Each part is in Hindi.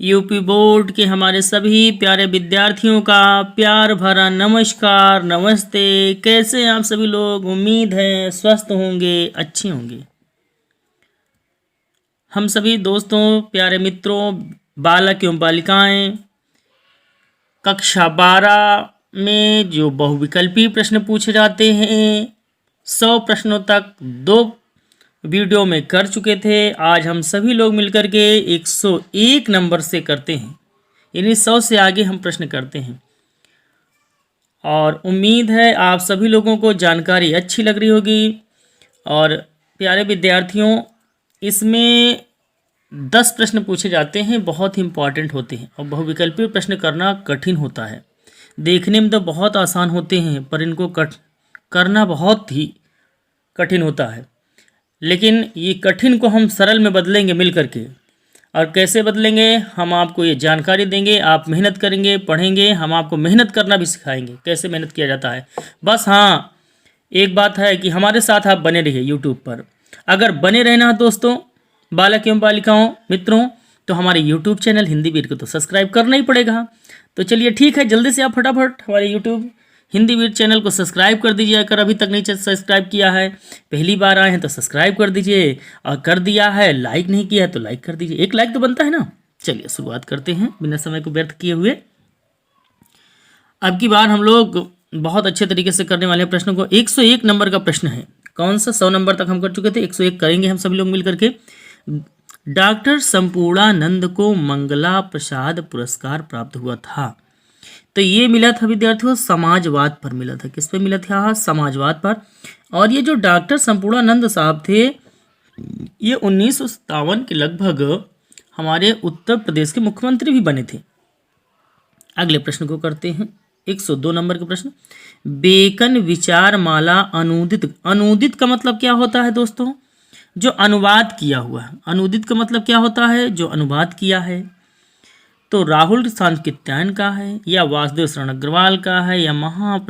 यूपी बोर्ड के हमारे सभी प्यारे विद्यार्थियों का प्यार भरा नमस्कार, नमस्ते। कैसे हैं आप सभी लोग? उम्मीद है स्वस्थ होंगे, अच्छे होंगे। हम सभी दोस्तों, प्यारे मित्रों, बालक एवं बालिकाएं, कक्षा 12 में जो बहुविकल्पी प्रश्न पूछे जाते हैं 100 प्रश्नों तक 2 वीडियो में कर चुके थे। आज हम सभी लोग मिलकर के 101 नंबर से करते हैं, यानी 100 से आगे हम प्रश्न करते हैं। और उम्मीद है आप सभी लोगों को जानकारी अच्छी लग रही होगी। और प्यारे विद्यार्थियों, इसमें 10 प्रश्न पूछे जाते हैं, बहुत ही इम्पॉर्टेंट होते हैं। और बहुविकल्पीय प्रश्न करना कठिन होता है। देखने में तो बहुत आसान होते हैं, पर इनको करना बहुत ही कठिन होता है। लेकिन ये कठिन को हम सरल में बदलेंगे मिल करके। और कैसे बदलेंगे, हम आपको ये जानकारी देंगे। आप मेहनत करेंगे, पढ़ेंगे, हम आपको मेहनत करना भी सिखाएंगे, कैसे मेहनत किया जाता है। बस हाँ, एक बात है कि हमारे साथ आप बने रहिए यूट्यूब पर। अगर बने रहना दोस्तों, बालक एवं बालिकाओं, मित्रों, तो हमारे यूट्यूब चैनल हिंदी वीर को तो सब्सक्राइब करना ही पड़ेगा। तो चलिए ठीक है, जल्दी से आप फटाफट हमारे यूट्यूब हिंदी वीर चैनल को सब्सक्राइब कर दीजिए। अगर अभी तक नहीं सब्सक्राइब किया है, पहली बार आए हैं तो सब्सक्राइब कर दीजिए। और कर दिया है, लाइक नहीं किया है तो लाइक कर दीजिए। एक लाइक तो बनता है ना। चलिए शुरुआत करते हैं बिना समय को व्यर्थ किए हुए। अब की बार हम लोग बहुत अच्छे तरीके से करने वाले हैं प्रश्नों को। 101 नंबर का प्रश्न है। कौन सा? 100 नंबर तक हम कर चुके थे, 101 करेंगे हम सभी लोग मिल करके। डॉक्टर संपूर्णानंद को मंगला प्रसाद पुरस्कार प्राप्त हुआ था। तो ये मिला था विद्यार्थियों समाजवाद पर मिला था। किस पे मिला था? समाजवाद पर। और ये जो डॉक्टर संपूर्णानंद साहब थे, ये 1957 के लगभग हमारे उत्तर प्रदेश के मुख्यमंत्री भी बने थे। अगले प्रश्न को करते हैं, 102 नंबर का प्रश्न। बेकन विचार माला अनुदित। अनुदित का मतलब क्या होता है दोस्तों? जो अनुवाद किया हुआ है। अनुदित का मतलब क्या होता है? जो अनुवाद किया है। तो राहुल सांकृत्यायन का है, या वासुदेव शरण अग्रवाल का है, या महावीर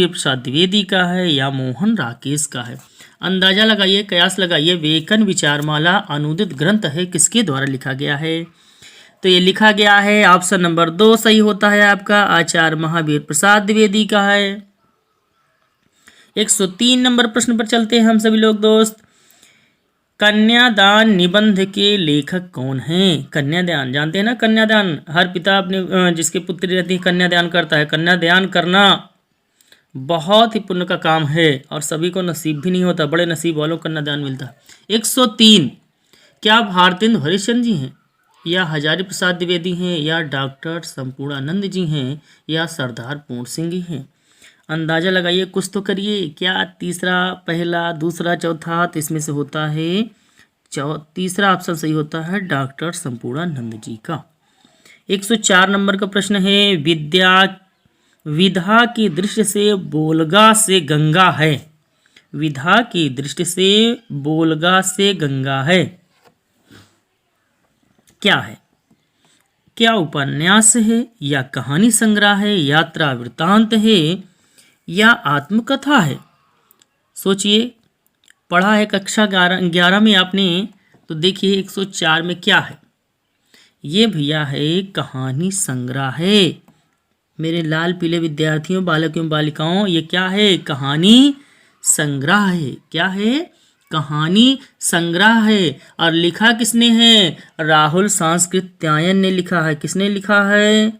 प्रसाद द्विवेदी का है, या मोहन राकेश का है। अंदाजा लगाइए, कयास लगाइए। वेकन विचारमाला अनुदित ग्रंथ है, किसके द्वारा लिखा गया है? तो ये लिखा गया है, ऑप्शन नंबर 2 सही होता है आपका, आचार्य महावीर प्रसाद द्विवेदी का है। 103 नंबर प्रश्न पर चलते हैं हम सभी लोग दोस्त। कन्यादान निबंध के लेखक कौन हैं? कन्यादान जानते हैं ना? कन्यादान, हर पिता अपने जिसके पुत्री रहती है कन्यादान करता है। कन्यादान करना बहुत ही पुण्य का काम है और सभी को नसीब भी नहीं होता, बड़े नसीब वालों को कन्यादान मिलता है। 103, क्या भारतेंदु हरिश्चंद्र जी हैं, या हजारी प्रसाद द्विवेदी हैं, या डॉक्टर संपूर्णानंद जी हैं, या सरदार पूर्ण सिंह जी हैं? अंदाजा लगाइए, कुछ तो करिए। क्या तीसरा, पहला, दूसरा, चौथा? तो इसमें से होता है तीसरा ऑप्शन सही होता है, डॉक्टर संपूर्णानंद जी का। 104 नंबर का प्रश्न है। विधा की दृष्टि से बोलगा से गंगा है। विधा की दृष्टि से बोलगा से गंगा है, क्या है? क्या उपन्यास है, या कहानी संग्रह है, यात्रा वृत्तांत है, या आत्मकथा है? सोचिए, पढ़ा है कक्षा 11 में आपने, तो देखिए 104 में क्या है। ये भैया है कहानी संग्रह है। मेरे लाल पीले विद्यार्थियों, बालक एवं बालिकाओं, ये क्या है? कहानी संग्रह है। क्या है? कहानी संग्रह है। और लिखा किसने है? राहुल सांकृत्यायन ने लिखा है। किसने लिखा है?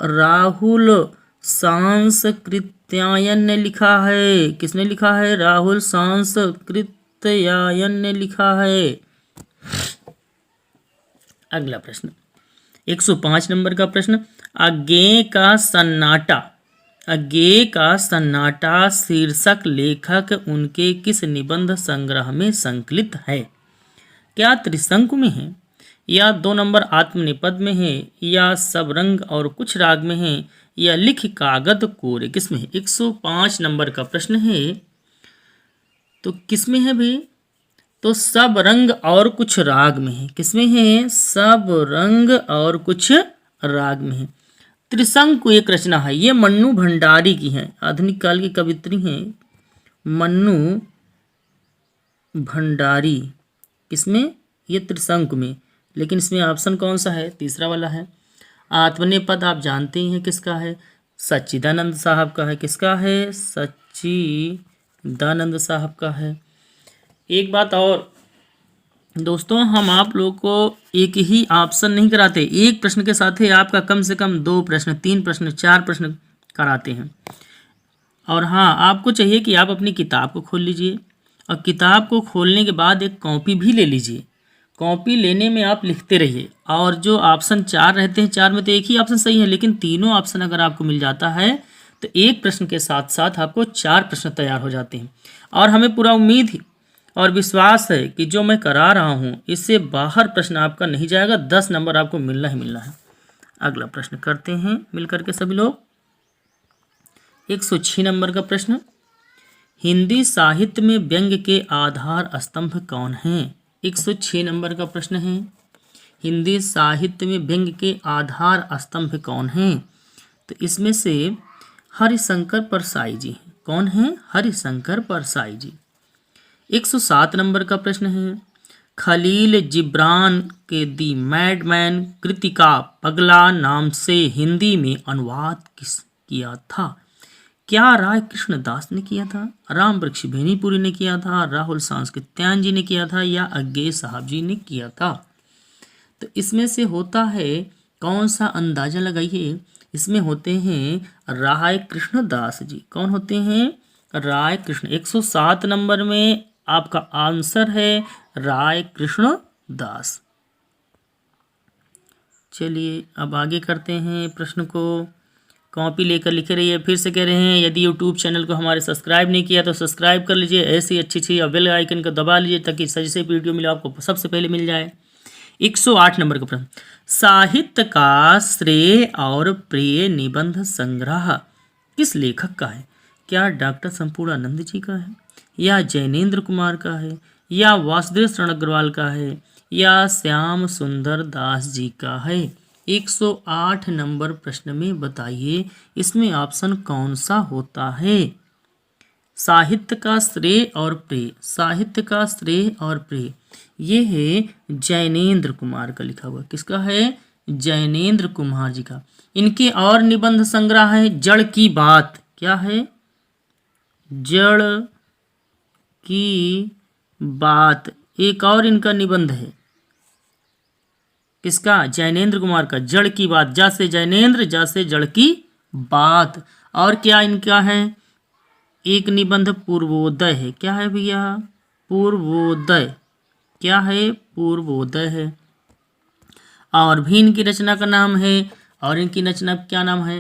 राहुल सांकृत्यायन ने लिखा है। किसने लिखा है? राहुल सांकृत्यायन ने लिखा है। अगला प्रश्न, 105 नंबर का प्रश्न। अज्ञेय का सन्नाटा। अज्ञेय का सन्नाटा शीर्षक लेखक उनके किस निबंध संग्रह में संकलित है? क्या त्रिशंकु में है, या 2 नंबर आत्मनिपद में है, या सब रंग और कुछ राग में है, या लिख कागद कोरे? किस में है? 105 नंबर का प्रश्न है। तो किस में है भाई? तो सब रंग और कुछ राग में है। किसमें है? सब रंग और कुछ राग में है। त्रिशंकु एक रचना है, ये मन्नू भंडारी की है, आधुनिक काल की कवित्री हैं मन्नू भंडारी। किसमें? ये त्रिशंकु में। लेकिन इसमें ऑप्शन कौन सा है? तीसरा वाला है। आत्मनेपद आप जानते ही हैं किसका है? सच्चिदानंद साहब का है। किसका है? सच्चिदानंद साहब का है। एक बात और दोस्तों, हम आप लोगों को एक ही ऑप्शन नहीं कराते, एक प्रश्न के साथ ही आपका कम से कम 2 प्रश्न, 3 प्रश्न, 4 प्रश्न कराते हैं। और हाँ, आपको चाहिए कि आप अपनी किताब को खोल लीजिए और किताब को खोलने के बाद एक कॉपी भी ले लीजिए। कॉपी लेने में आप लिखते रहिए और जो ऑप्शन 4 रहते हैं, 4 में तो एक ही ऑप्शन सही है, लेकिन तीनों ऑप्शन अगर आपको मिल जाता है तो एक प्रश्न के साथ साथ आपको 4 प्रश्न तैयार हो जाते हैं। और हमें पूरा उम्मीद ही और विश्वास है कि जो मैं करा रहा हूँ इससे बाहर प्रश्न आपका नहीं जाएगा, 10 नंबर आपको मिलना ही मिलना है। अगला प्रश्न करते हैं मिलकर के सभी लोग। 106 नंबर का प्रश्न, हिंदी साहित्य में व्यंग्य के आधार स्तंभ कौन हैं? 106 नंबर का प्रश्न है, हिंदी साहित्य में व्यंग्य के आधार स्तंभ कौन हैं? तो इसमें से हरिशंकर परसाई जी हैं। कौन हैं? हरिशंकर परसाई जी। 107 नंबर का प्रश्न है, खलील जिब्रान के दी मैडमैन कृति का पगला नाम से हिंदी में अनुवाद किस किया था? क्या राय कृष्णदास ने किया था, राम वृक्ष बेनीपुरी ने किया था, राहुल सांस्कृत्यायन जी ने किया था या अज्ञे साहब जी ने किया था? तो इसमें से होता है कौन सा? अंदाजा लगाइए। इसमें होते हैं राय कृष्णदास जी। कौन होते हैं? राय कृष्ण। 107 नंबर में आपका आंसर है राय कृष्णदास। चलिए अब आगे करते हैं प्रश्न को। कॉपी लेकर लिखे रहिए। फिर से कह रहे हैं, यदि यूट्यूब चैनल को हमारे सब्सक्राइब नहीं किया तो सब्सक्राइब कर लीजिए, ऐसी अच्छी और बेल आइकन को दबा लीजिए ताकि जैसे वीडियो मिले आपको सबसे पहले मिल जाए। 108 नंबर का प्रश्न, साहित्य का श्रेय और प्रिय निबंध संग्रह किस लेखक का है? क्या डॉक्टर संपूर्णानंद जी का है या जैनेन्द्र कुमार का है या वासुदेव शरण अग्रवाल का है या श्याम सुंदर दास जी का है? 108 नंबर प्रश्न में बताइए इसमें ऑप्शन कौन सा होता है? साहित्य का श्रेय और प्रिय, साहित्य का श्रेय और प्रिय, ये है जैनेन्द्र कुमार का लिखा हुआ। किसका है? जैनेन्द्र कुमार जी का। इनके और निबंध संग्रह है जड़ की बात। क्या है? जड़ की बात। एक और इनका निबंध है। किसका? जैनेन्द्र कुमार का। जड़ की बात, जा से जैनेन्द्र, जा से जड़ की बात। और क्या इनका है? एक निबंध पूर्वोदय है। क्या है भैया? पूर्वोदय। क्या है? पूर्वोदय है। और भी इनकी रचना का नाम है, और इनकी रचना क्या नाम है?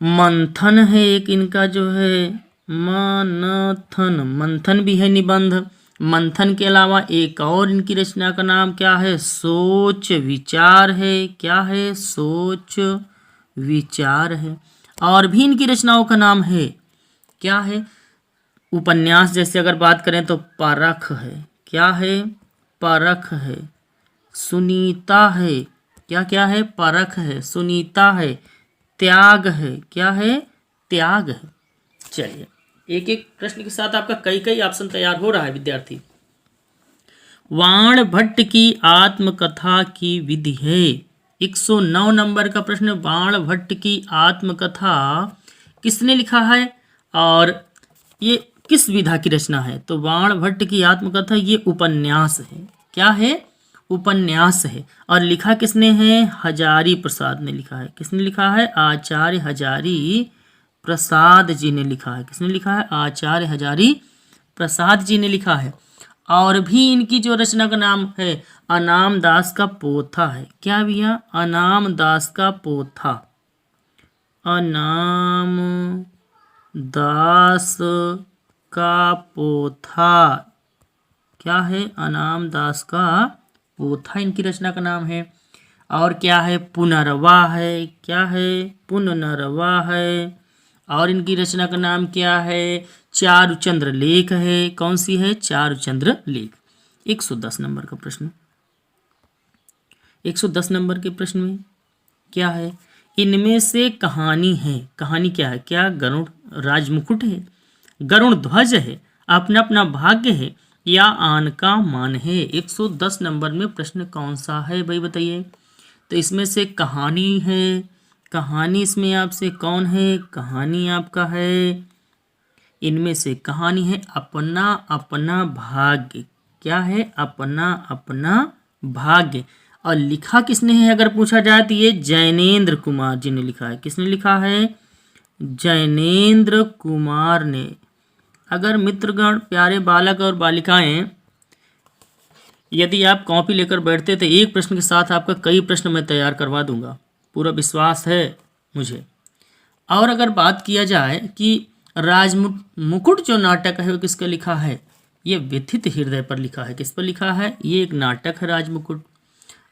मंथन है एक इनका जो है, मनथन, मंथन भी है निबंध। मंथन के अलावा एक और इनकी रचना का नाम क्या है? सोच विचार है। क्या है? सोच विचार है। और भी इनकी रचनाओं का नाम है। क्या है? उपन्यास जैसे अगर बात करें तो परख है। क्या है? परख है। सुनीता है। क्या क्या है? परख है, सुनीता है, त्याग है। क्या है? त्याग है। चलिए एक एक प्रश्न के साथ आपका कई ऑप्शन तैयार हो रहा है विद्यार्थी। वाण भट्ट की आत्मकथा की विधि है। 109 नंबर का प्रश्न, वाण भट्ट की आत्मकथा किसने लिखा है और ये किस विधा की रचना है? तो वाण भट्ट की आत्मकथा ये उपन्यास है। क्या है? उपन्यास है। और लिखा किसने है? हजारी प्रसाद ने लिखा है। किसने लिखा है? आचार्य हजारी प्रसाद जी ने लिखा है। किसने लिखा है? आचार्य हजारी प्रसाद जी ने लिखा है। और भी इनकी जो रचना का नाम है अनाम दास का पोथा है। क्या भैया? अनाम दास का पोथा। अनाम दास का पोथा। क्या है? अनाम दास का पोथा इनकी रचना का नाम है। और क्या है? पुनर्वा है। क्या है? पुनर्वा है। और इनकी रचना का नाम क्या है? चारुचंद्र लेख है। कौन सी है? चारुचंद्र लेख। 110 नंबर का प्रश्न, 110 नंबर के प्रश्न में क्या है? इनमें से कहानी है। कहानी क्या है? क्या गरुड़ राजमुकुट है, गरुड़ ध्वज है, अपना अपना भाग्य है या आन का मान है। 110 नंबर में प्रश्न कौन सा है भाई बताइए। तो इसमें से कहानी है, कहानी इसमें आपसे कौन है, कहानी आपका है, इनमें से कहानी है अपना अपना भाग्य। क्या है? अपना अपना भाग्य। और लिखा किसने है अगर पूछा जाए तो ये जैनेन्द्र कुमार जी ने लिखा है। किसने लिखा है? जैनेन्द्र कुमार ने। अगर मित्रगण, प्यारे बालक और बालिकाएं, यदि आप कॉपी लेकर बैठते तो एक प्रश्न के साथ आपका कई प्रश्न मैं तैयार करवा दूंगा, पूरा विश्वास है मुझे। और अगर बात किया जाए कि राजमुकुट जो नाटक है वो किसका लिखा है, ये व्यथित हृदय पर लिखा है। किस पर लिखा है? ये एक नाटक है राजमुकुट।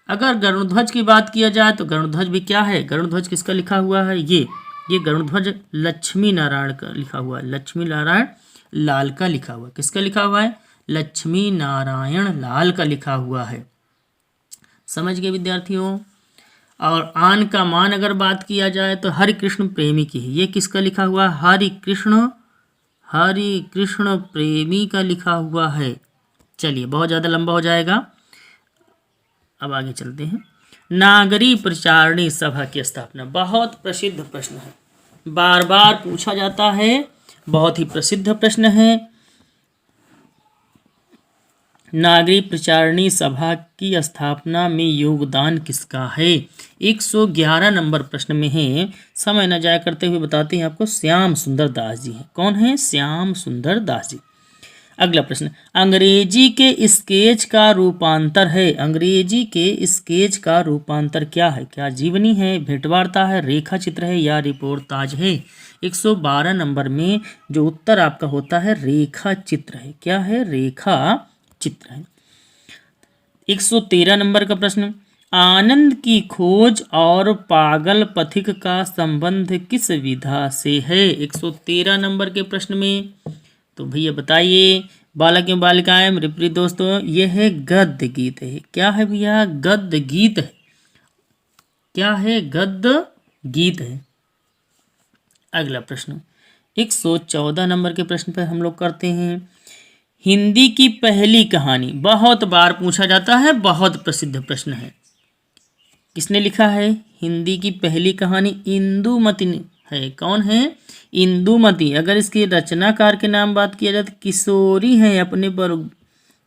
अगर गरुड़ध्वज की बात किया जाए तो गरुड़ध्वज भी क्या है? गरुड़ध्वज किसका लिखा हुआ है? ये गरुड़ध्वज लक्ष्मी नारायण का लिखा हुआ है। लक्ष्मी नारायण लाल का लिखा हुआ है। किसका लिखा हुआ है? लक्ष्मी नारायण लाल का लिखा हुआ है। समझ गए विद्यार्थियों। और आन का मान अगर बात किया जाए तो हरि कृष्ण प्रेमी की है। ये किसका लिखा हुआ है? हरि कृष्ण प्रेमी का लिखा हुआ है। चलिए, बहुत ज़्यादा लंबा हो जाएगा, अब आगे चलते हैं। नागरी प्रचारणी सभा की स्थापना, बहुत प्रसिद्ध प्रश्न है, बार बार पूछा जाता है, बहुत ही प्रसिद्ध प्रश्न है। नागरी प्रचारणी सभा की स्थापना में योगदान किसका है? 111 नंबर प्रश्न में है। समय न जाया करते हुए बताते हैं आपको, श्याम सुंदर दास जी हैं। कौन है? श्याम सुंदर दास जी। अगला प्रश्न, अंग्रेजी के स्केच का रूपांतर है। अंग्रेजी के स्केच का रूपांतर क्या है? क्या जीवनी है, भेंटवार्ता है, रेखा चित्र है या रिपोर्टाज है? 112 नंबर में जो उत्तर आपका होता है रेखा चित्र है। क्या है? रेखा चित्र है। 113 नंबर का प्रश्न, आनंद की खोज और पागल पथिक का संबंध किस विधा से है? 113 नंबर के प्रश्न में तो भैया बताइए बालक एवं बालिकाएं, मेरे प्रिय दोस्तों, यह है गद्य गीत है। क्या है भैया? गद्य गीत है। क्या है? गद्य गीत है। अगला प्रश्न 114 नंबर के प्रश्न पर हम लोग करते हैं। हिंदी की पहली कहानी, बहुत बार पूछा जाता है, बहुत प्रसिद्ध प्रश्न है। किसने लिखा है? हिंदी की पहली कहानी इंदुमती है। कौन है? इंदुमती। अगर इसके रचनाकार के नाम बात किया जाए तो किशोरी हैं अपने पर,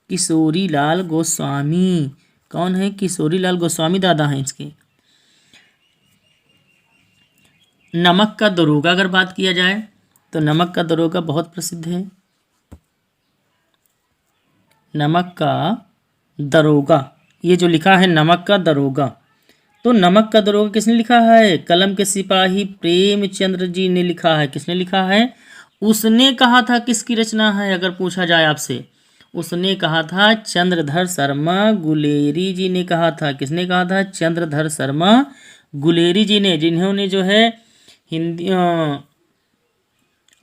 किशोरी लाल गोस्वामी। कौन है? किशोरी लाल गोस्वामी दादा हैं इसके। नमक का दरोगा अगर बात किया जाए तो नमक का दरोगा बहुत प्रसिद्ध है। नमक का दरोगा, ये जो लिखा है नमक का दरोगा, तो नमक का दरोगा किसने लिखा है? कलम के सिपाही प्रेमचंद्र जी ने लिखा है। किसने लिखा है? उसने कहा था किसकी रचना है अगर पूछा जाए आपसे? उसने कहा था चंद्रधर शर्मा गुलेरी जी ने कहा था। किसने कहा था? चंद्रधर शर्मा गुलेरी जी ने, जिन्होंने जो है हिंदी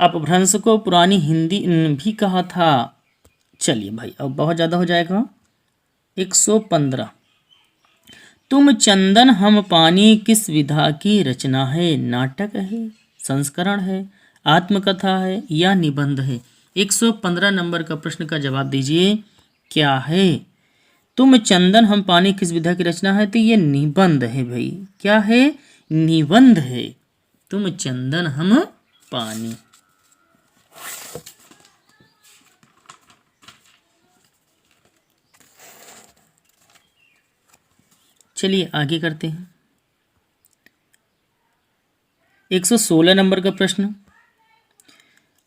अपभ्रंश को पुरानी हिंदी भी कहा था। चलिए भाई, अब बहुत ज़्यादा हो जाएगा। 115, तुम चंदन हम पानी किस विधा की रचना है? नाटक है, संस्करण है, आत्मकथा है या निबंध है? 115 नंबर का प्रश्न का जवाब दीजिए, क्या है? तुम चंदन हम पानी किस विधा की रचना है? तो ये निबंध है भाई। क्या है? निबंध है। तुम चंदन हम पानी। चलिए आगे करते हैं। 116 नंबर का प्रश्न,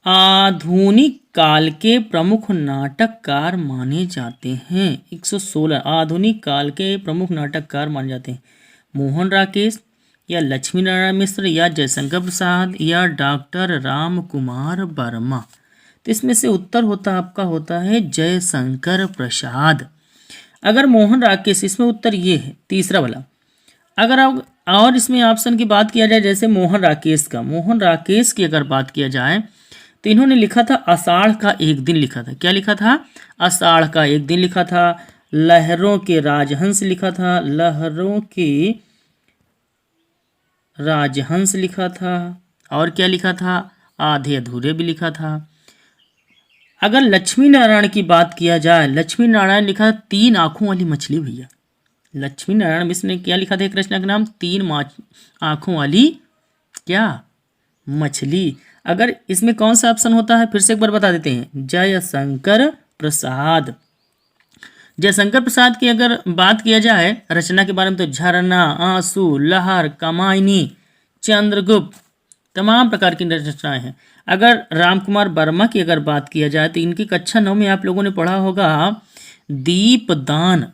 आधुनिक काल के प्रमुख नाटककार माने जाते हैं। 116, आधुनिक काल के प्रमुख नाटककार माने जाते हैं। मोहन राकेश या लक्ष्मी नारायण मिश्र या जयशंकर प्रसाद या डॉक्टर राम कुमार वर्मा। तो इसमें से उत्तर होता आपका होता है जयशंकर प्रसाद। अगर मोहन राकेश, इसमें उत्तर ये है तीसरा वाला। अगर आप और इसमें ऑप्शन की बात किया जाए, जैसे मोहन राकेश की अगर बात किया जाए तो इन्होंने लिखा था आषाढ़ का एक दिन लिखा था। क्या लिखा था? आषाढ़ का एक दिन लिखा था। लहरों के राजहंस लिखा था। लहरों के राजहंस लिखा था। और क्या लिखा था? आधे अधूरे भी लिखा था। अगर लक्ष्मी नारायण की बात किया जाए, लक्ष्मी नारायण लिखा 3 आंखों वाली मछली भैया। लक्ष्मी नारायण मिश्र ने क्या लिखा था एक रचना का नाम? 3 आंखों वाली क्या? मछली। अगर इसमें कौन सा ऑप्शन होता है फिर से एक बार बता देते हैं, जयशंकर प्रसाद। जयशंकर प्रसाद की अगर बात किया जाए रचना के बारे में तो झरना, आंसू, लहर, कामायनी, चंद्रगुप्त, तमाम प्रकार की रचनाएं हैं। अगर रामकुमार वर्मा की अगर बात किया जाए तो इनकी कक्षा 9 में आप लोगों ने पढ़ा होगा दीपदान।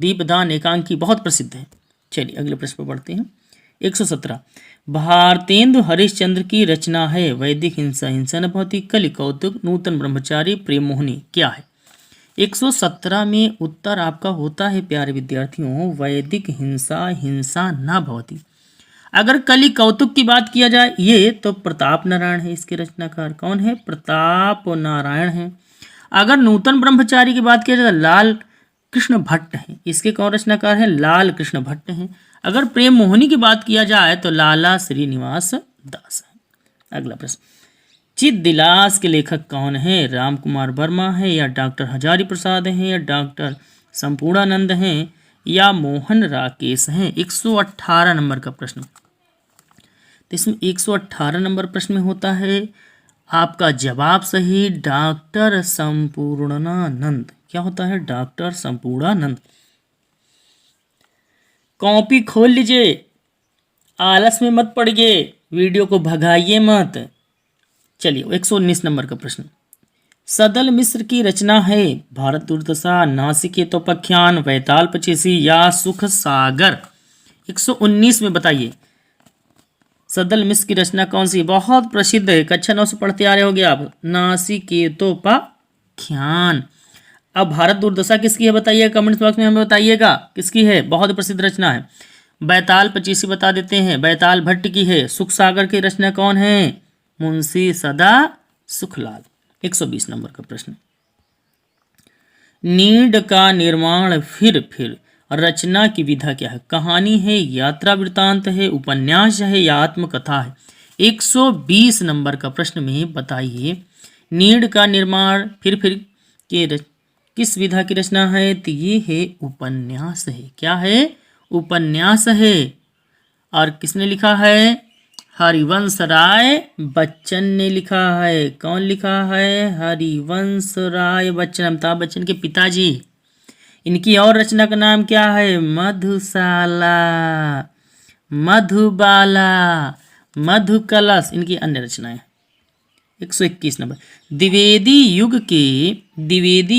दीपदान एकांकी बहुत प्रसिद्ध है। चलिए अगले प्रश्न पर बढ़ते हैं। 117 भारतेंदु हरिश्चंद्र की रचना है वैदिक हिंसा, हिंसा न भवति, कलि कौतुक, नूतन ब्रह्मचारी, प्रेम मोहिनी क्या है? 117 में उत्तर आपका होता है प्यारे विद्यार्थियों वैदिक हिंसा, हिंसा न भवति। अगर कलि कौतुक की बात किया जाए ये तो प्रताप नारायण है, इसके रचनाकार कौन है? प्रताप नारायण है। अगर नूतन ब्रह्मचारी की बात किया जाए लाल कृष्ण भट्ट है, इसके कौन रचनाकार हैं? लाल कृष्ण भट्ट हैं। अगर प्रेम मोहिनी की बात किया जाए तो लाला श्रीनिवास दास है। अगला प्रश्न, चित दिलास के लेखक कौन है? रामकुमार वर्मा है या डॉक्टर हजारी प्रसाद हैं या डॉक्टर संपूर्णानंद हैं या मोहन राकेश हैं? 118 नंबर का प्रश्न। तो इसमें 118 नंबर प्रश्न में होता है आपका जवाब सही डॉक्टर संपूर्णानंद। क्या होता है? डॉक्टर संपूर्णानंद। कॉपी खोल लीजिए, आलस में मत पड़िए, वीडियो को भगाइए मत। चलिए 119 नंबर का प्रश्न, सदल मिश्र की रचना है भारत दुर्दशा, नासिकेतोपाख्यान, वैताल पचीसी या सुख सागर? 119 में बताइए सदल मिश्र की रचना कौन सी? बहुत प्रसिद्ध है, कक्षा 9 से पढ़ते आ रहे होंगे आप, नासिकेतोपाख्यान। अब भारत दुर्दशा किसकी है बताइए, कमेंट बॉक्स में हमें बताइएगा किसकी है, बहुत प्रसिद्ध रचना है। बैताल पचीसी बता देते हैं, बैताल भट्ट की है। सुख सागर की रचना कौन है? मुंशी सदा सुखलाल। 120 नंबर का प्रश्न, नीड का निर्माण फिर रचना की विधा क्या है? कहानी है, यात्रा वृत्तांत है, उपन्यास है या आत्मकथा है? 120 नंबर का प्रश्न में बताइए नीड का निर्माण फिर के किस विधा की रचना है? तो ये है उपन्यास है। क्या है? उपन्यास है। और किसने लिखा है? हरिवंश राय बच्चन ने लिखा है। कौन लिखा है? हरिवंश राय बच्चन, अमिताभ बच्चन के पिताजी। इनकी और रचना का नाम क्या है? मधुशाला, मधुबाला, मधुकलश, इनकी अन्य रचनाएं। 121 नंबर, द्विवेदी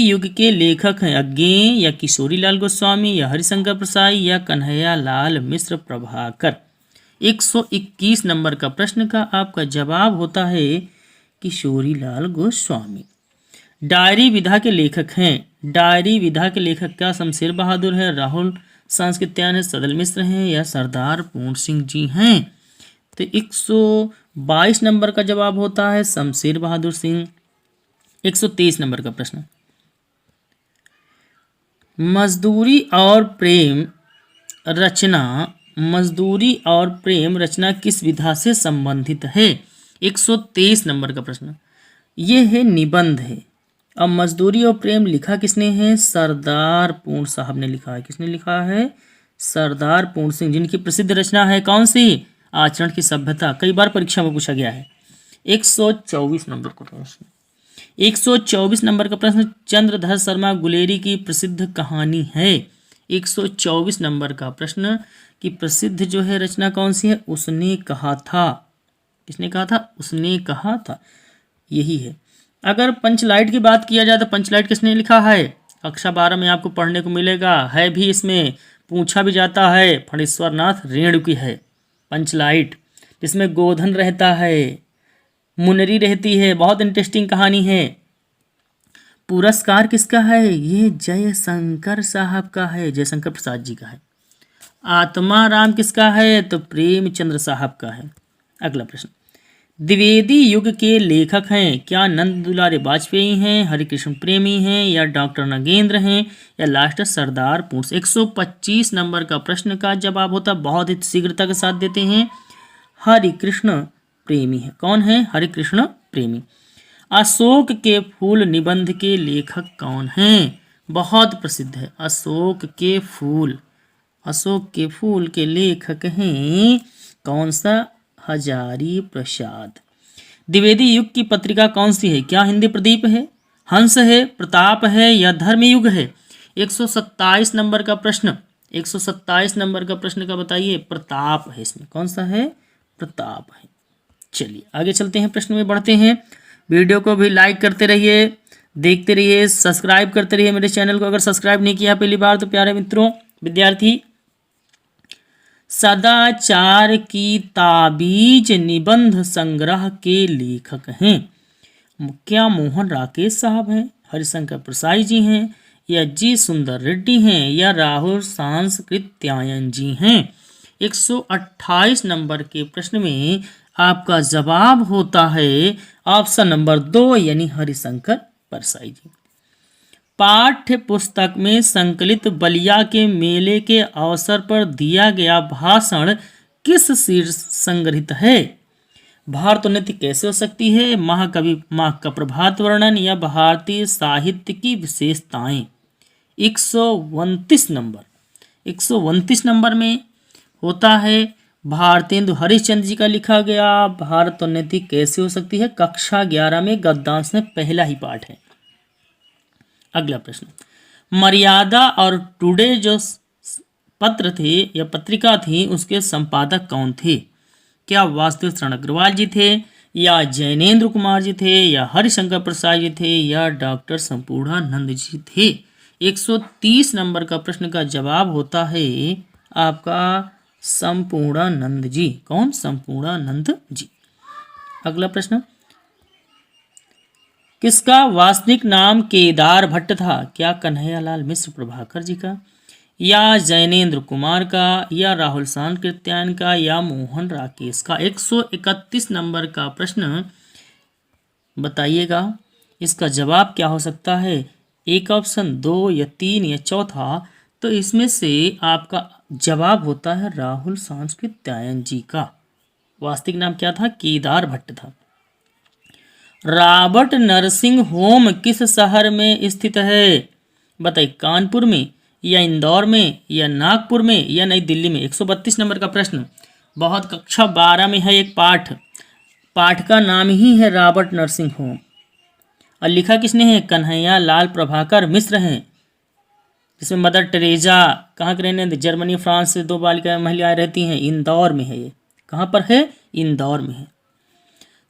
युग के लेखक हैं अज्ञेय या किशोरी लाल गोस्वामी या हरिशंकर प्रसाद या कन्हैया लाल मिश्र प्रभाकर? 121 नंबर का प्रश्न का आपका जवाब होता है किशोरी लाल गोस्वामी। डायरी विधा के लेखक हैं, डायरी विधा के लेखक क्या शमशेर बहादुर है, राहुल सांस्कृत्यायन है, सदल मिश्र हैं या सरदार पूर्ण सिंह जी हैं? तो 122 नंबर का जवाब होता है शमशेर बहादुर सिंह। 123 नंबर का प्रश्न, मजदूरी और प्रेम रचना किस विधा से संबंधित है? 123 नंबर का प्रश्न, ये है निबंध है। अब मजदूरी और प्रेम लिखा किसने है? सरदार पूर्ण साहब ने लिखा है। किसने लिखा है? सरदार पूर्ण सिंह, जिनकी प्रसिद्ध रचना है कौन सी? आचरण की सभ्यता। कई बार परीक्षा में पूछा गया है। 124 नंबर का प्रश्न, 124 नंबर का प्रश्न, चंद्रधर शर्मा गुलेरी की प्रसिद्ध कहानी है। 124 नंबर का प्रश्न की प्रसिद्ध जो है रचना कौन सी है? उसने कहा था। किसने कहा था? उसने कहा था, यही है। अगर पंचलाइट की बात किया जाए तो पंचलाइट किसने लिखा है? कक्षा 12 में आपको पढ़ने को मिलेगा, है भी इसमें, पूछा भी जाता है। फणीश्वर नाथ रेणुकी है पंचलाइट, जिसमें गोधन रहता है, मुनरी रहती है, बहुत इंटरेस्टिंग कहानी है। पुरस्कार किसका है? ये जयशंकर साहब का है, जयशंकर प्रसाद जी का है। आत्मा राम किसका है? तो प्रेमचंद्र साहब का है। अगला प्रश्न, द्विवेदी युग के लेखक हैं क्या? नंद दुलारे वाजपेयी हैं, हरिकृष्ण प्रेमी हैं या डॉक्टर नगेंद्र हैं या लास्ट सरदार पूर्ण? 125 नंबर का प्रश्न का जवाब होता, बहुत ही शीघ्रता के साथ देते हैं, हरिकृष्ण प्रेमी है। कौन है? हरिकृष्ण प्रेमी। अशोक के फूल निबंध के लेखक कौन हैं? बहुत प्रसिद्ध है अशोक के फूल। अशोक के फूल के लेखक हैं कौन सा? हजारी प्रसाद। द्विवेदी युग की पत्रिका कौन सी है? क्या हिंदी प्रदीप है, हंस है, प्रताप है या धर्मयुग है? 127 नंबर का प्रश्न, 127 नंबर का प्रश्न का बताइए। प्रताप है इसमें। कौन सा है? प्रताप है। चलिए आगे चलते हैं, प्रश्न में बढ़ते हैं। वीडियो को भी लाइक करते रहिए, देखते रहिए, सब्सक्राइब करते रहिए मेरे चैनल को अगर सब्सक्राइब नहीं किया पहली बार तो। प्यारे मित्रों, विद्यार्थी, सदाचार की ताबीज निबंध संग्रह के लेखक हैं? क्या मोहन राकेश साहब हैं, हरिशंकर प्रसाई जी हैं या जी सुंदर रेड्डी हैं या राहुल सांस्कृत्यायन जी हैं? 128 नंबर के प्रश्न में आपका जवाब होता है ऑप्शन नंबर 2 यानी हरिशंकर प्रसाई जी। पाठ्य पुस्तक में संकलित बलिया के मेले के अवसर पर दिया गया भाषण किस शीर्ष संग्रहित है? भारतोन्नति कैसे हो सकती है, महाकवि माँ का प्रभात वर्णन या भारतीय साहित्य की विशेषताएं? 129 नंबर, 129 नंबर में होता है भारतेंदु हरिश्चंद्र जी का लिखा गया भारतोन्नति कैसे हो सकती है, कक्षा 11 में गद्यांश में पहला ही पाठ है। अगला प्रश्न, मर्यादा और टुडे जो पत्र थे या पत्रिका थी उसके संपादक कौन थे? क्या वासुदेव शरण अग्रवाल जी थे या जैनेन्द्र कुमार जी थे या हरिशंकर प्रसाद जी थे या डॉक्टर संपूर्णानंद जी थे? 130 नंबर का प्रश्न का जवाब होता है आपका संपूर्णानंद जी। कौन? संपूर्णानंद जी। अगला प्रश्न, किसका वास्तविक नाम केदार भट्ट था? क्या कन्हैयालाल मिश्र प्रभाकर जी का या जैनेन्द्र कुमार का या राहुल सांकृत्यायन का या मोहन राकेश का? 131 नंबर का प्रश्न बताइएगा, इसका जवाब क्या हो सकता है? एक ऑप्शन, 2 या 3 या चौथा। तो इसमें से आपका जवाब होता है राहुल सांकृत्यायन जी का। वास्तविक नाम क्या था? केदार भट्ट था। रॉबर्ट नर्सिंग होम किस शहर में स्थित है? बताइए, कानपुर में या इंदौर में या नागपुर में या नई दिल्ली में? 132 नंबर का प्रश्न, बहुत कक्षा 12 में है एक पाठ का नाम ही है रॉबर्ट नर्सिंग होम और लिखा किसने है? कन्हैया लाल प्रभाकर मिश्र हैं। जिसमें मदर टेरेजा कहाँ के रहने? जर्मनी फ्रांस से 2 बालिकाएं महिलाएं रहती हैं। इंदौर में है ये। कहाँ पर है? इंदौर में है।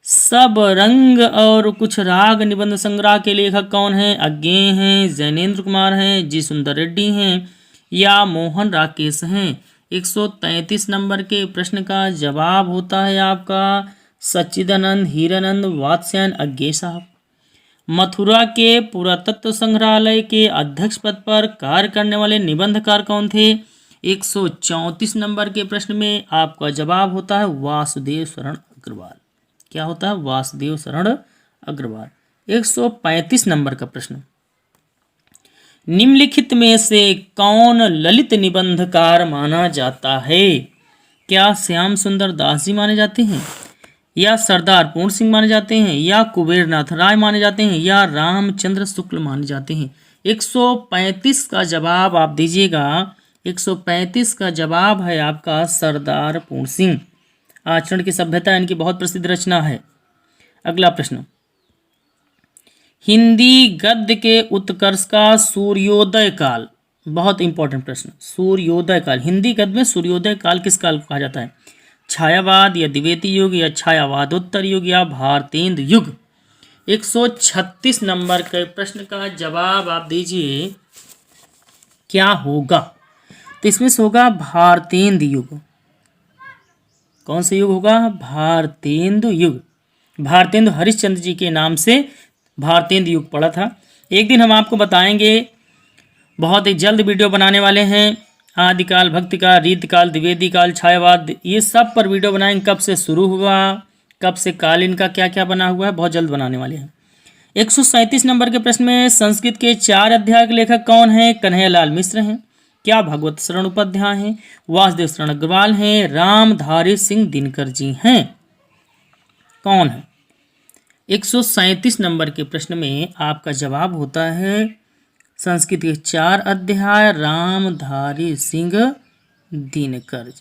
सब रंग और कुछ राग निबंध संग्रह के लेखक कौन हैं? अज्ञेय हैं, जैनेन्द्र कुमार हैं, जी सुंदर रेड्डी हैं या मोहन राकेश हैं? 133 नंबर के प्रश्न का जवाब होता है आपका सच्चिदानंद हीरानंद वात्स्यायन अज्ञेय साहब। मथुरा के पुरातत्व संग्रहालय के अध्यक्ष पद पर कार्य करने वाले निबंधकार कौन थे? 134 नंबर के प्रश्न में आपका जवाब होता है वासुदेव शरण अग्रवाल। क्या होता है? वासुदेव शरण अग्रवाल। 135 नंबर का प्रश्न, निम्नलिखित में से कौन ललित निबंधकार माना जाता है? क्या श्याम सुंदर दास जी माने जाते हैं या सरदार पूर्ण सिंह माने जाते हैं या कुबेरनाथ राय माने जाते हैं या रामचंद्र शुक्ल माने जाते हैं? 135 का जवाब आप दीजिएगा। 135 का जवाब है आपका सरदार पूर्ण सिंह। आचरण की सभ्यता इनकी बहुत प्रसिद्ध रचना है। अगला प्रश्न, हिंदी गद्य के उत्कर्ष का सूर्योदय काल, बहुत इंपॉर्टेंट प्रश्न, सूर्योदय काल, हिंदी गद्य में सूर्योदय काल किस काल को कहा जाता है? छायावाद या द्विवेदी युग या छायावादोत्तर युग या भारतेंदु युग? 136 नंबर के प्रश्न का जवाब आप दीजिए, क्या होगा? तो इसमें से होगा भारतेंदु युग। कौन सा युग होगा? भारतेंदु युग। भारतेंदु हरिश्चंद्र जी के नाम से भारतेंदु युग पड़ा था। एक दिन हम आपको बताएंगे, बहुत ही जल्द वीडियो बनाने वाले हैं। आदिकाल, भक्तिकाल, रीतिकाल, द्विवेदी काल, छायावाद, ये सब पर वीडियो बनाएंगे। कब से शुरू हुआ, कब से काल इनका क्या क्या बना हुआ है, बहुत जल्द बनाने वाले हैं। 137 नंबर के प्रश्न में संस्कृत के 4 अध्याय के लेखक कौन हैं? कन्हैयालाल मिश्र हैं। क्या भगवत शरण उपाध्याय हैं, वासुदेव शरण अग्रवाल हैं, रामधारी सिंह दिनकर जी हैं? कौन है? 137 नंबर के प्रश्न में आपका जवाब होता है संस्कृत के 4 अध्याय रामधारी सिंह दिनकर।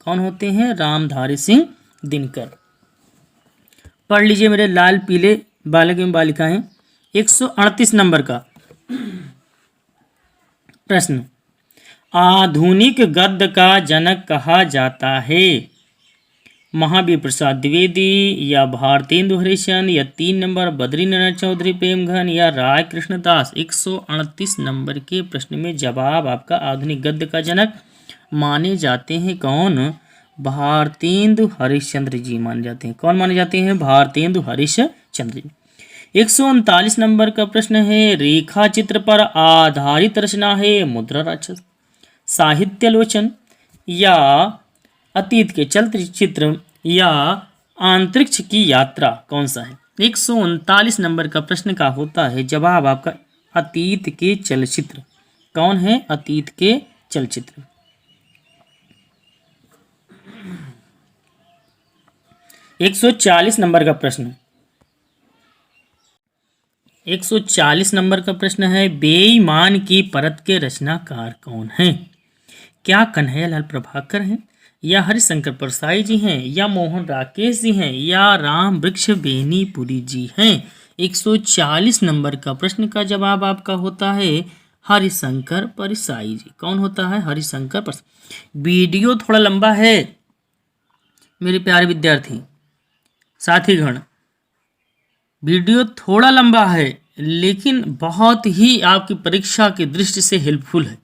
कौन होते हैं? रामधारी सिंह दिनकर। पढ़ लीजिए मेरे लाल पीले बालक एवं बालिकाएं। 138 नंबर का प्रश्न, आधुनिक गद्य का जनक कहा जाता है? महावीर प्रसाद द्विवेदी या भारतेंदु हरिश्चंद्र या 3 नंबर बद्रीनारायण चौधरी प्रेमघन या राय कृष्णदास। 138 नंबर के प्रश्न में जवाब आपका आधुनिक गद्य का जनक माने जाते हैं कौन? भारतेंदु हरिश्चंद्र जी माने जाते हैं। कौन माने जाते हैं? भारतेंदु हरिश्चंद्र जी। 139 नंबर का प्रश्न है, रेखा चित्र पर आधारित रचना है मुद्रा राक्षस, साहित्यालोचन या अतीत के चलचित्र या अंतरिक्ष की यात्रा, कौन सा है? 139 नंबर का प्रश्न का होता है जवाब आपका अतीत के चलचित्र। कौन है? अतीत के चलचित्र। 140 नंबर का प्रश्न 140 नंबर का प्रश्न है, बेईमान की परत के रचनाकार कौन हैं? क्या कन्हैयालाल प्रभाकर हैं या हरिशंकर परसाई जी हैं या मोहन राकेश जी हैं या राम वृक्ष बेनीपुरी जी हैं? 140 नंबर का प्रश्न का जवाब आपका होता है हरिशंकर परसाई जी। कौन होता है? हरिशंकर परसाई। वीडियो थोड़ा लंबा है मेरे प्यारे विद्यार्थी साथीगण, वीडियो थोड़ा लंबा है लेकिन बहुत ही आपकी परीक्षा की दृष्टि से हेल्पफुल है,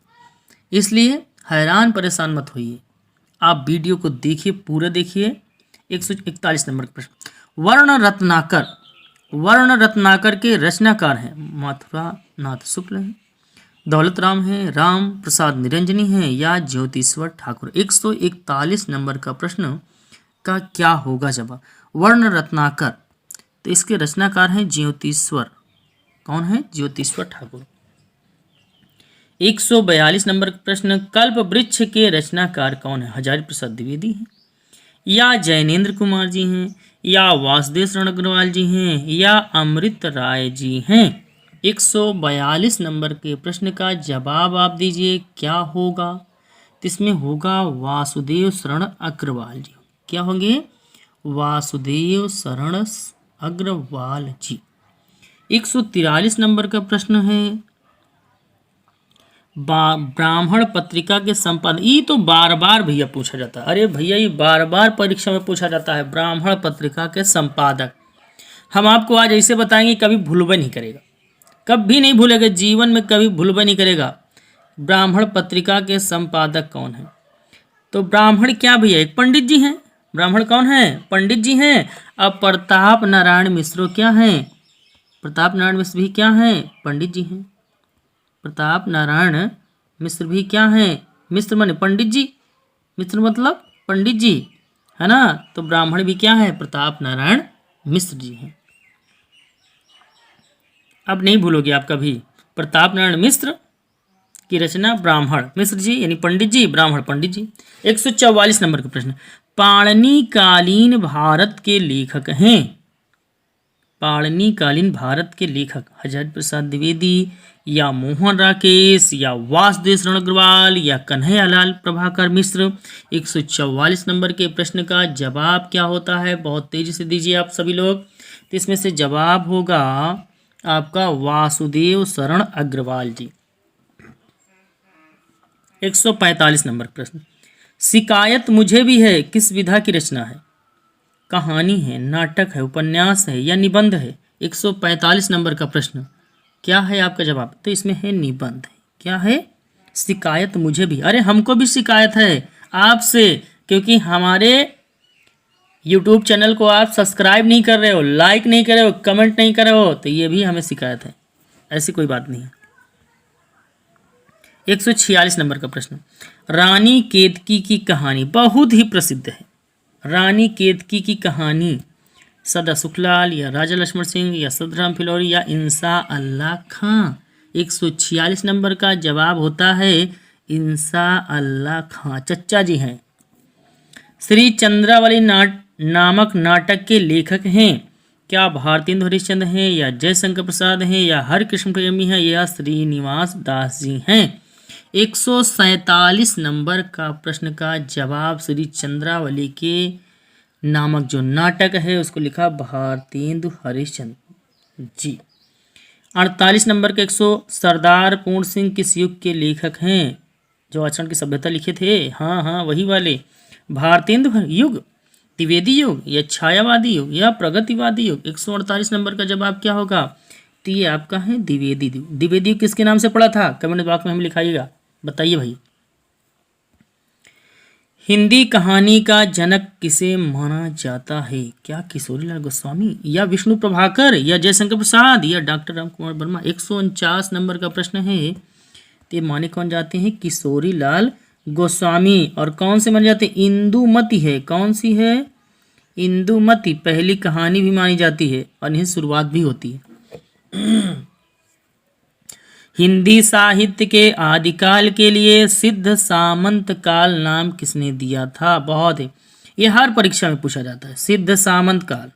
इसलिए हैरान परेशान मत होइए, आप वीडियो को देखिए, पूरा देखिए। 141 नंबर का प्रश्न, वर्ण रत्नाकर के रचनाकार हैं? मथुरा नाथ शुक्ल हैं, दौलत राम हैं, राम प्रसाद निरंजनी हैं या ज्योतिश्वर ठाकुर। 141 नंबर का प्रश्न का क्या होगा जवाब? वर्ण रत्नाकर, तो इसके रचनाकार हैं ज्योतिश्वर। कौन है? ज्योतिश्वर ठाकुर। 142 नंबर का प्रश्न, कल्प वृक्ष के रचनाकार कौन है? हजारी प्रसाद द्विवेदी हैं या जैनेन्द्र कुमार जी हैं या वासुदेव शरण अग्रवाल जी हैं या अमृत राय जी हैं। 142 नंबर के प्रश्न का जवाब आप दीजिए क्या होगा? तो इसमें होगा वासुदेव शरण अग्रवाल जी। क्या होंगे? वासुदेव शरण अग्रवाल जी। 143 नंबर का प्रश्न है, ब्राह्मण पत्रिका के संपादक। ये तो बार बार भैया पूछा जाता है, अरे भैया ये बार बार परीक्षा में पूछा जाता है। ब्राह्मण पत्रिका के संपादक हम आपको आज ऐसे बताएंगे, कभी भूलबे नहीं करेगा, कभी नहीं भूलेगा, जीवन में कभी भूलबे नहीं करेगा। ब्राह्मण पत्रिका के संपादक कौन है? तो ब्राह्मण क्या भैया? एक पंडित जी हैं। ब्राह्मण कौन है? पंडित जी हैं। अब प्रताप नारायण मिश्र क्या हैं? प्रताप नारायण मिश्र भी क्या हैं? पंडित जी हैं। प्रताप नारायण मिश्र भी क्या हैं? मिश्र माने पंडित जी, मिश्र मतलब पंडित जी, है ना? तो ब्राह्मण भी क्या है? प्रताप नारायण मिश्र जी हैं। अब नहीं भूलोगे आप कभी, प्रताप नारायण मिश्र की रचना ब्राह्मण, मिश्र जी यानी पंडित जी, ब्राह्मण पंडित जी। 144 नंबर का प्रश्न, पाणिनिकालीन भारत के लेखक हैं? पाणिनिकालीन भारत के लेखक हजारी प्रसाद द्विवेदी या मोहन राकेश या वासुदेव शरण अग्रवाल या कन्हैयालाल प्रभाकर मिश्र। 144 नंबर के प्रश्न का जवाब क्या होता है? बहुत तेजी से दीजिए आप सभी लोग। तो इसमें से जवाब होगा आपका वासुदेव शरण अग्रवाल जी। 145 नंबर प्रश्न, शिकायत मुझे भी है किस विधा की रचना है? कहानी है, नाटक है, उपन्यास है या निबंध है? 145 नंबर का प्रश्न क्या है आपका जवाब? तो इसमें है निबंध। क्या है? शिकायत मुझे भी, अरे हमको भी शिकायत है आपसे, क्योंकि हमारे YouTube चैनल को आप सब्सक्राइब नहीं कर रहे हो, लाइक नहीं कर रहे हो, कमेंट नहीं कर रहे हो, तो ये भी हमें शिकायत है, ऐसी कोई बात नहीं है। 146 नंबर का प्रश्न, रानी केतकी की कहानी बहुत ही प्रसिद्ध है। रानी केतकी की कहानी सदा सुखलाल या राजा लक्ष्मण सिंह या सदराम फिलौरी या इंसा अल्लाह खां। 146 नंबर का जवाब होता है इंसा अल्लाह खां, चच्चा जी हैं। श्री चंद्रावली नामक नाटक के लेखक हैं? क्या भारतेंदु हरिश्चंद्र हैं या जयशंकर प्रसाद हैं या हरिकृष्ण प्रेमी हैं या श्रीनिवास दास जी हैं? 147 नंबर का प्रश्न का जवाब श्री चंद्रावली के नामक जो नाटक है उसको लिखा भारतेंदु हरिश्चंद्र जी। 48 नंबर के 100 सरदार पूर्ण सिंह किस युग के लेखक हैं? जो आचरण की सभ्यता लिखे थे, हाँ वही वाले। भारतेंदु युग, द्विवेदी युग या छायावादी युग या प्रगतिवादी युग? 148 नंबर का जवाब क्या होगा? तो ये आपका है द्विवेदी युग। द्विवेदी युग किसके नाम से पड़ा था? कमेंट बॉक्स में हमें लिखाइएगा, बताइए भाई। हिंदी कहानी का जनक किसे माना जाता है? क्या किशोरीलाल गोस्वामी या विष्णु प्रभाकर या जयशंकर प्रसाद या डॉक्टर राम कुमार वर्मा? 149 नंबर का प्रश्न है, तो माने कौन जाते हैं? किशोरीलाल गोस्वामी। और कौन से माने जाते हैं? इंदुमती है। कौन सी है? इंदुमती पहली कहानी भी मानी जाती है और इन्हें शुरुआत भी होती है। हिंदी साहित्य के आदिकाल के लिए सिद्ध सामंत काल नाम किसने दिया था? बहुत है, ये हर परीक्षा में पूछा जाता है। सिद्ध सामंत काल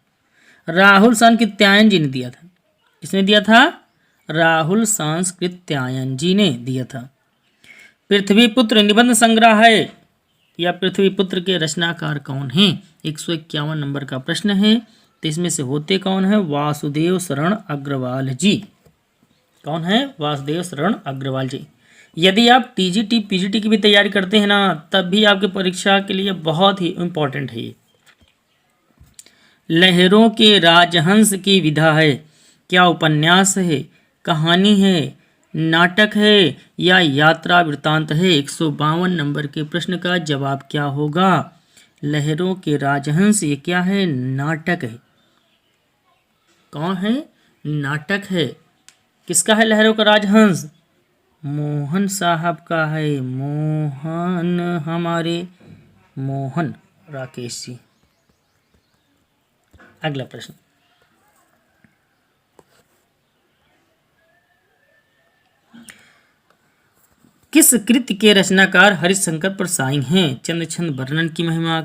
राहुल सांकृत्यायन जी ने दिया था। किसने दिया था? राहुल सांकृत्यायन जी ने दिया था। पृथ्वीपुत्र निबंध संग्रह है या पृथ्वीपुत्र के रचनाकार कौन हैं? 151 नंबर का प्रश्न है। तो इसमें से होते कौन है? वासुदेव शरण अग्रवाल जी। कौन है? वासुदेव शरण अग्रवाल जी। यदि आप टीजीटी पीजीटी की भी तैयारी करते हैं ना, तब भी आपके परीक्षा के लिए बहुत ही इम्पोर्टेंट है ये। लहरों के राजहंस की विधा है, क्या उपन्यास है, कहानी है, नाटक है या यात्रा वृत्तांत है? 152 नंबर के प्रश्न का जवाब क्या होगा? लहरों के राजहंस ये क्या है? नाटक है। कौन है? नाटक है। किसका है लहरों का राजहंस? मोहन साहब का है। मोहन, हमारे मोहन राकेश जी। अगला प्रश्न, किस कृति के रचनाकार हरिशंकर परसाई हैं? चंद्रछंद वर्णन की महिमा,